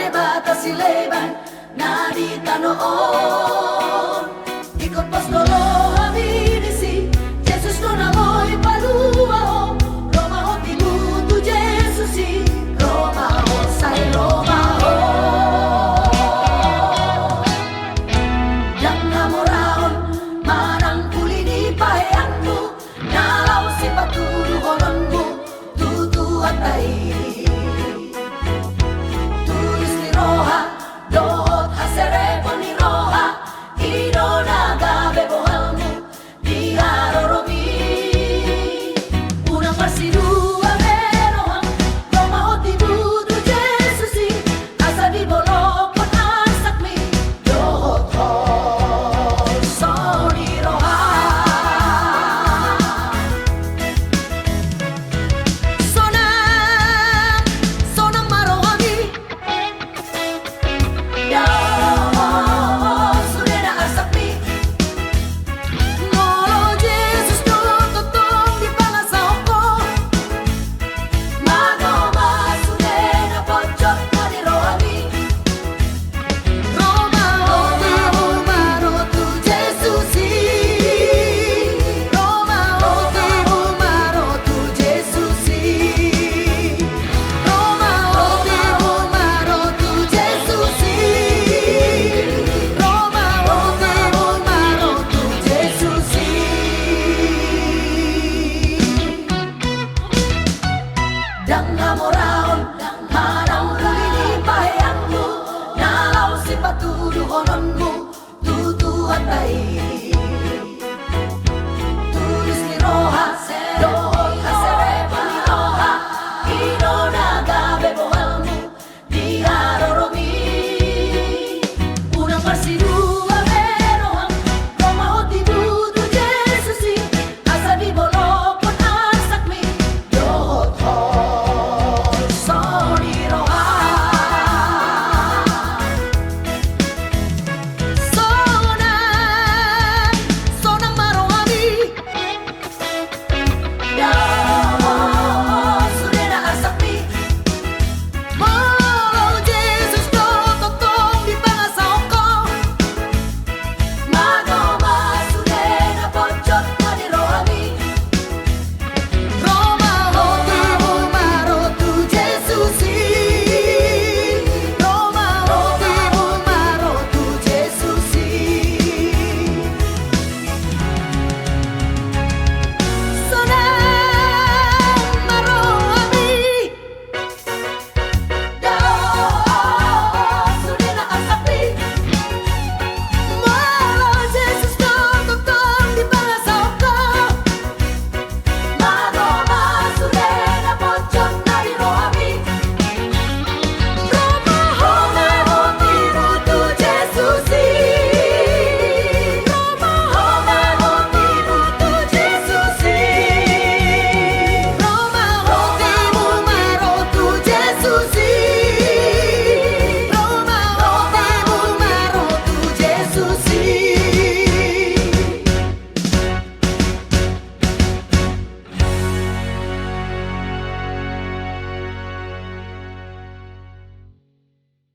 de bata sileban narita noon. Ikot pas lolo habinisi Jesus no na mo'y paluao. Roma ho tibuto Jesusi, Roma ho say Roma ho. Yang namoraon manang kulini paheanmu, nalaw si patuluhononmu tutu atay. Tulis ni Roha dohot haserepo ni Roha, ino nagabe bohalmu di haroromi. Unang parsidua merohang Roma ho tibuto Jesusi, asa di bolokon asakmi dohot ho soni Roha. Sonang marohami ya sudah na asakmi. Ngolo Jesus no totong di pangasaw ko, magoma sudah na pojok na di rohami. Roma ho di bumaro tu Jesusi, Roma ho di bumaro tu Jesusi, Roma ho di bumaro tu Jesusi, Roma ho di bumaro tu Jesusi. Dang namoraon manang kulini paheanmu, nalaw si patuluhononmu tutu atay.